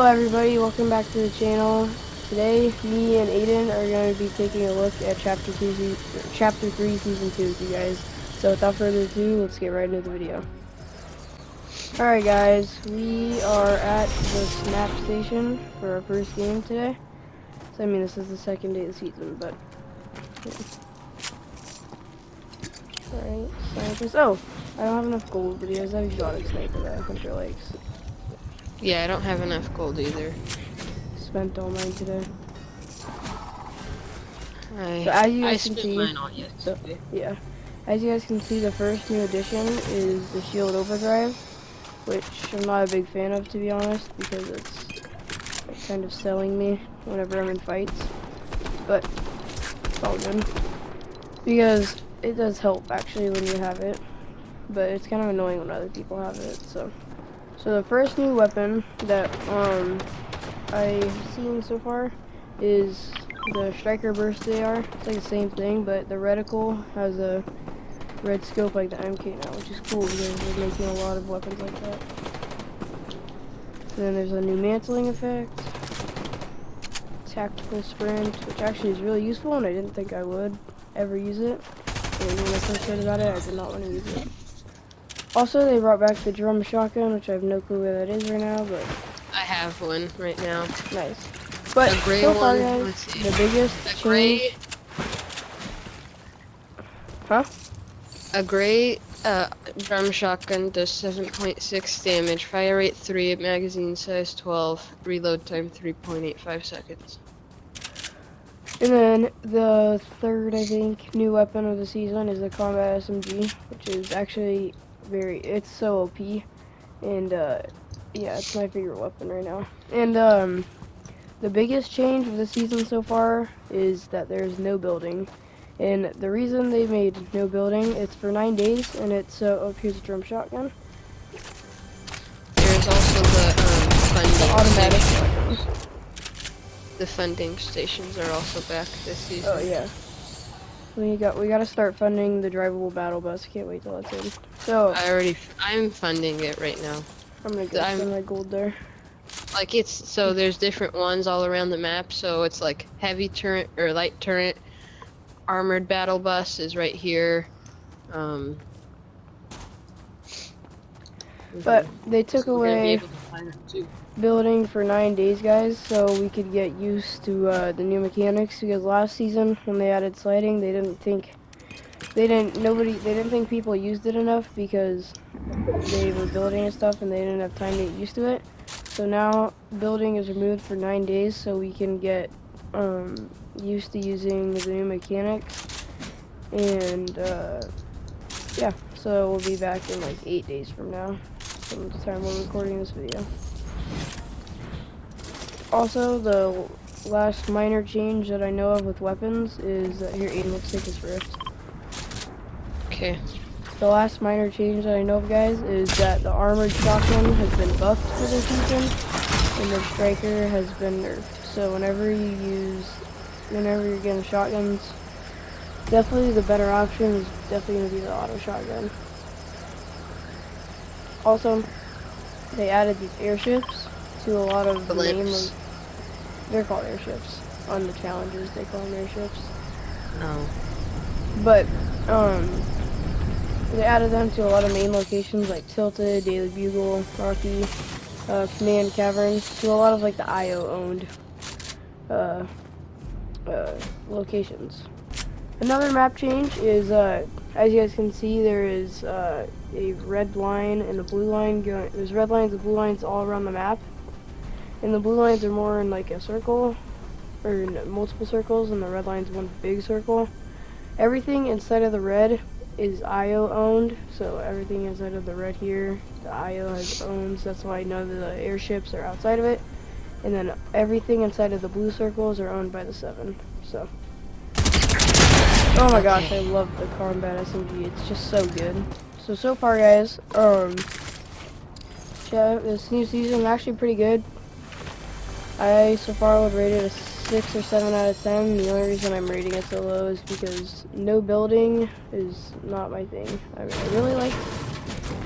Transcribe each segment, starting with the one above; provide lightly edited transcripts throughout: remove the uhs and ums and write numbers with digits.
everybody, welcome back to the channel. Today, me and Aiden are going to be taking a look at Chapter 3, Season 2 with you guys. So without further ado, let's get right into the video. Alright guys, we are at the Snap Station for our first game today. So I mean, this is the second day of the season, but... Yeah. Alright, snipers. Oh, I don't have enough gold, but he has that exotic sniper that Hunter likes. Yeah, I don't have enough gold either. Spent all mine today. So I as you I guys can spent see, mine all yesterday. yeah, as you guys can see, the first new addition is the Shield Overdrive, which I'm not a big fan of, to be honest, because it's like, kind of selling me whenever I'm in fights. But it's all good because it does help actually when you have it, but it's kind of annoying when other people have it. So the first new weapon that I've seen so far is the Striker Burst AR. It's like the same thing, but the reticle has a red scope like the MK now, which is cool because they're making a lot of weapons like that. And then there's a new mantling effect, tactical sprint, which actually is really useful, and I didn't think I would ever use it. And when I first heard about it, I did not want to use it. Also, they brought back the drum shotgun, which I have no clue where that is right now, but I have one right now. nice. But A gray so far, one. guys, Let's see. the biggest A change. Huh? A gray drum shotgun does 7.6 damage, fire rate 3, magazine size 12, reload time 3.85 seconds. And then the third, I think, new weapon of the season is the combat SMG, which is actually it's so OP, and yeah, it's my favorite weapon right now. And the biggest change of the season so far is that there's no building, and the reason they made no building, it's for 9 days, and it's oh, here's a drum shotgun. There's also the funding Automatic station. weapon. The funding stations are also back this season. Oh yeah. We gotta start funding the drivable battle bus. Can't wait till it's in. So I'm funding it right now. I'm gonna go spend my gold there. Like there's different ones all around the map. So it's like heavy turret or light turret, armored battle bus is right here. But they took away building for 9 days, guys, so we could get used to the new mechanics. Because last season, when they added sliding, they didn't think people used it enough because they were building and stuff, and they didn't have time to get used to it. So now building is removed for 9 days, so we can get used to using the new mechanics. And yeah, so we'll be back in like 8 days from now, from the time we're recording this video. Also, the last minor change that I know of with weapons is that here, Aiden, let's take this rift. Okay. The last minor change that I know of, guys, is that the armored shotgun has been buffed for this season, and the striker has been nerfed. So whenever you're getting shotguns, definitely the better option is definitely going to be the auto shotgun. Also, they added these airships to a lot of the main. They're called airships. On the challenges, they call them airships. Oh. But they added them to a lot of main locations like Tilted, Daily Bugle, Rocky, Command Caverns, to a lot of like the IO owned locations. Another map change is, as you guys can see, there is a red line and a blue line going. There's red lines and blue lines all around the map, and the blue lines are more in like a circle, or multiple circles, and the red line's one big circle. Everything inside of the red is IO owned, so everything inside of the red here, the IO has owns. That's why none of the airships are outside of it, and then everything inside of the blue circles are owned by the 7. So. Oh my gosh, I love the combat SMG. It's just so good. So far, guys, this new season is actually pretty good. I so far would rate it a 6 or 7 out of 10. The only reason I'm rating it so low is because no building is not my thing. I really like.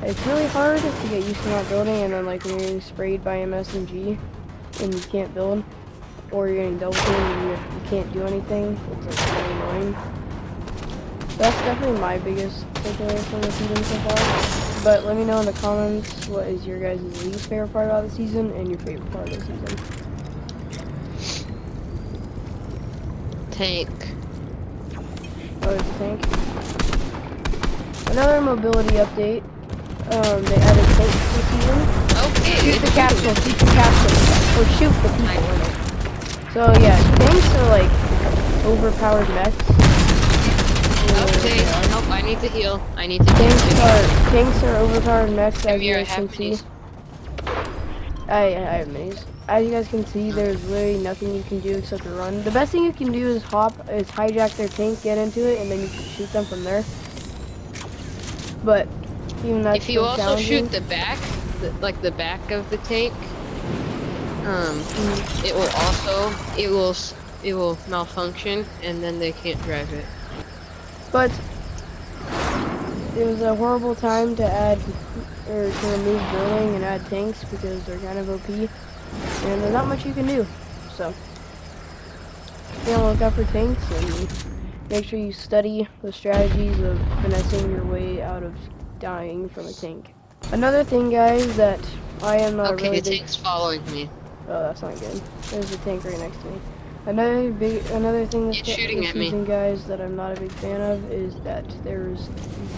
It's really hard to get used to not building, and then like when you're getting sprayed by an SMG, and you can't build, or you're getting double teamed and you can't do anything. It's like really annoying. That's definitely my biggest takeaway from the season so far. But let me know in the comments what is your guys' least favorite part about the season and your favorite part of the season. Tank. Oh, there's a tank. Another mobility update. They added tanks this season. Okay. Shoot the capsule, shoot the capsule, or shoot the people in it. So yeah, tanks are like overpowered mechs. Okay. Nope. I need to heal. I need to heal. Tanks are overpowered mechs, as you Here, I guys can have see. minis. I have minis. As you guys can see, there's literally nothing you can do except to run. The best thing you can do is hijack their tank, get into it, and then you can shoot them from there. But even that's If you still also challenging. shoot the back, like the back of the tank, it will also it will malfunction, and then they can't drive it. But it was a horrible time to add or to remove building and add tanks because they're kind of OP, and there's not much you can do. So be on the lookout for tanks and make sure you study the strategies of finessing your way out of dying from a tank. Another thing, guys, that I am not Okay, really the big. tank's following me. Oh, that's not good. There's a tank right next to me. Another thing It's shooting this at me. season, guys, that I'm not a big fan of is that there's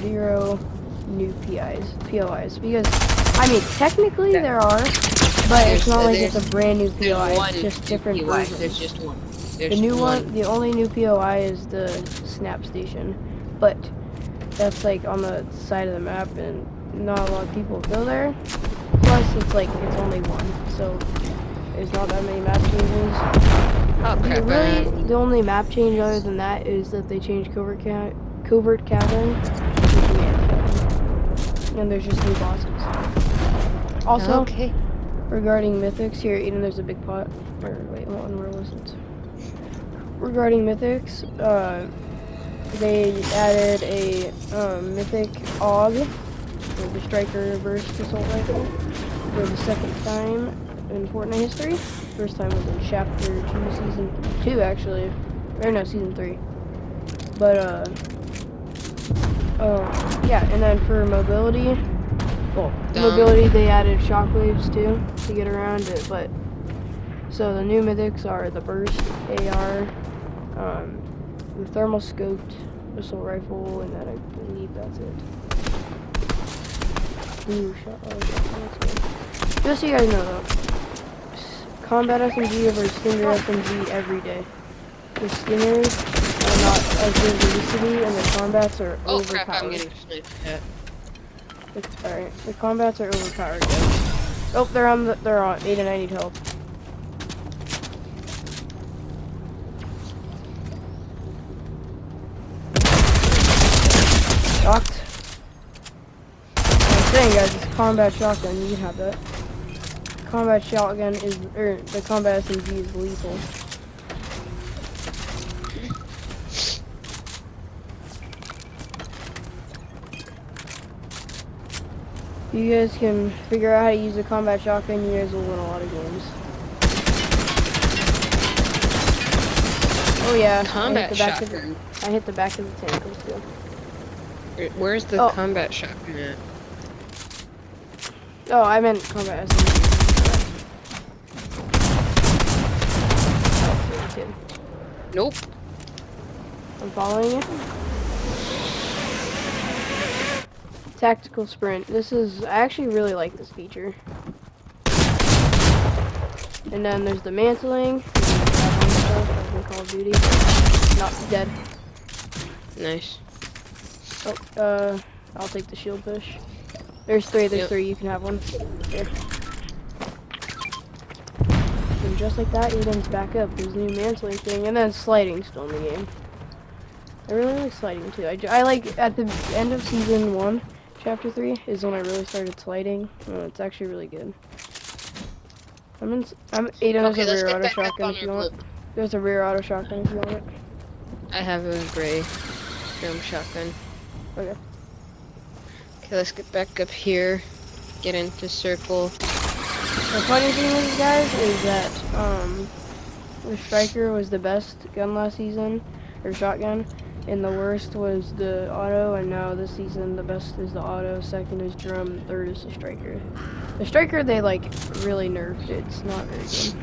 0 new POIs. Because, I mean, technically there are, but it's not like it's a brand new POI. It's just different versions. There's just one. The new one, the only new POI is the Snap Station, but that's like on the side of the map, and not a lot of people go there. Plus, it's like it's only one, so there's not that many map changes. Oh crap! The only map change other than that is that they changed Covert Cavern, and there's just new bosses. Also, okay. regarding mythics, here, Eden, there's a big pot. Or wait, hold on, where was it? Regarding mythics, they added a mythic AUG, or the Striker Burst Assault Rifle, for the second time in Fortnite history. First time was in Chapter 2, Season 2, actually. Or no, Season 3. But, yeah, and then for mobility, mobility they added shockwaves too, to get around it, but, so the new mythics are the Burst AR, the thermal scoped assault rifle, and then I believe that's it. Ooh, just so you guys know though, combat SMG over Stinger SMG every day. The Stingers are not as good as they used to be, and the combats are overpowered. Oh crap! I'm getting sniped at. Alright, the combats are overpowered, guys. Oh, they're on 8 and 90 health. Shocked. I'm saying, guys, it's combat shotgun. You can have that. Combat shotgun is, or the combat SMG is lethal. If you guys can figure out how to use a combat shotgun, you guys will win a lot of games. Oh yeah, Combat shotgun. I hit the back of the tank. Let's go. Where's the combat shotgun at? Oh, I meant combat SMG. Nope. I'm following you. Tactical sprint. This is, I actually really like this feature. And then there's the mantling. Like in Call of Duty. Not dead. Nice. Oh, I'll take the shield push. There's three, you can have one. Here. And just like that, Eden's back up. There's a new mantling thing, and then sliding still in the game. I really like sliding too. I like, at the end of Season 1, Chapter 3, is when I really started sliding. It's actually really good. Eden, there's a rear auto shotgun if you want. There's a rear auto shotgun if you want it. I have a gray drum shotgun. Okay. Okay, let's get back up here. Get into circle. The funny thing is, guys, is that the striker was the best gun last season, or shotgun, and the worst was the auto. And now this season, the best is the auto, second is drum, and third is the striker. The striker they like really nerfed. It's not very good.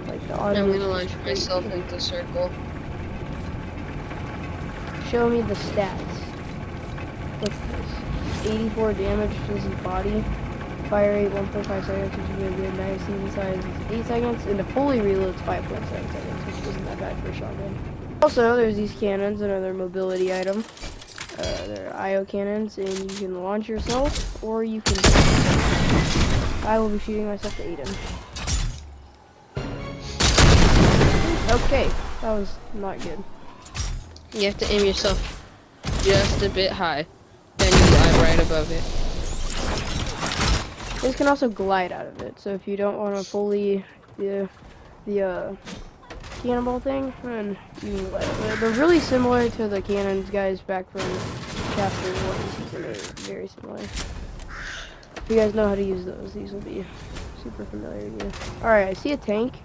Like the auto. I'm is gonna just launch crazy. myself into circle. Show me the stats. What's this? 84 damage to his body. Fire rate 1.5 seconds, which is really good. Magazine size is 8 seconds, and the fully reload's 5.7 seconds, which isn't that bad for a shotgun. Also, there's these cannons, another mobility item. They're IO cannons, and you can launch yourself, or you can. I will be shooting myself to Aiden. Okay, that was not good. You have to aim yourself just a bit high. Then you glide right above it. This can also glide out of it, so if you don't want to fully the cannonball thing, then you can glide out of it. They're really similar to the cannons, guys, back from chapter 1 season 8. Very similar. If you guys know how to use those, these will be super familiar to you. Alright, I see a tank.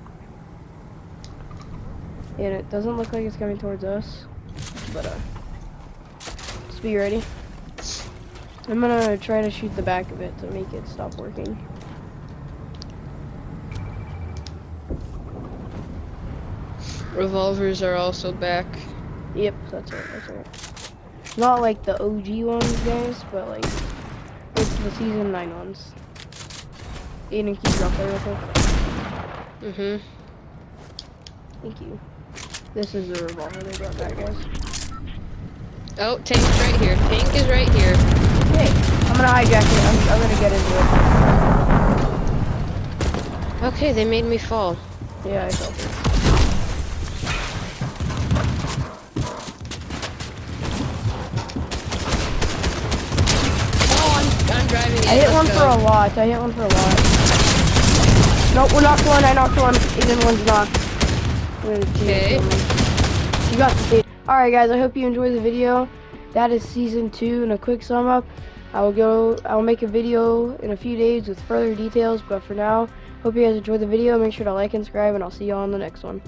And it doesn't look like it's coming towards us. But, just be ready. I'm gonna try to shoot the back of it to make it stop working. Revolvers are also back. Yep, that's right. Not like the OG ones, guys, but like it's the season 9 ones. Aiden, can you drop that real quick? Mm-hmm. Thank you. This is the revolver they brought back, guys. Oh, tank's right here. Tank is right here. Okay, I'm gonna hijack it. I'm gonna get into it. Okay, they made me fall. Yeah, I felt it. Oh, I'm driving it. I hit Let's one go. for a lot. Nope, we're knocked one. I knocked one. Even one's knocked. Okay. You got the tape. Alright, guys, I hope you enjoyed the video. That is season 2 and a quick sum up. I'll make a video in a few days with further details, but for now, hope you guys enjoyed the video. Make sure to like and subscribe, and I'll see you all on the next one.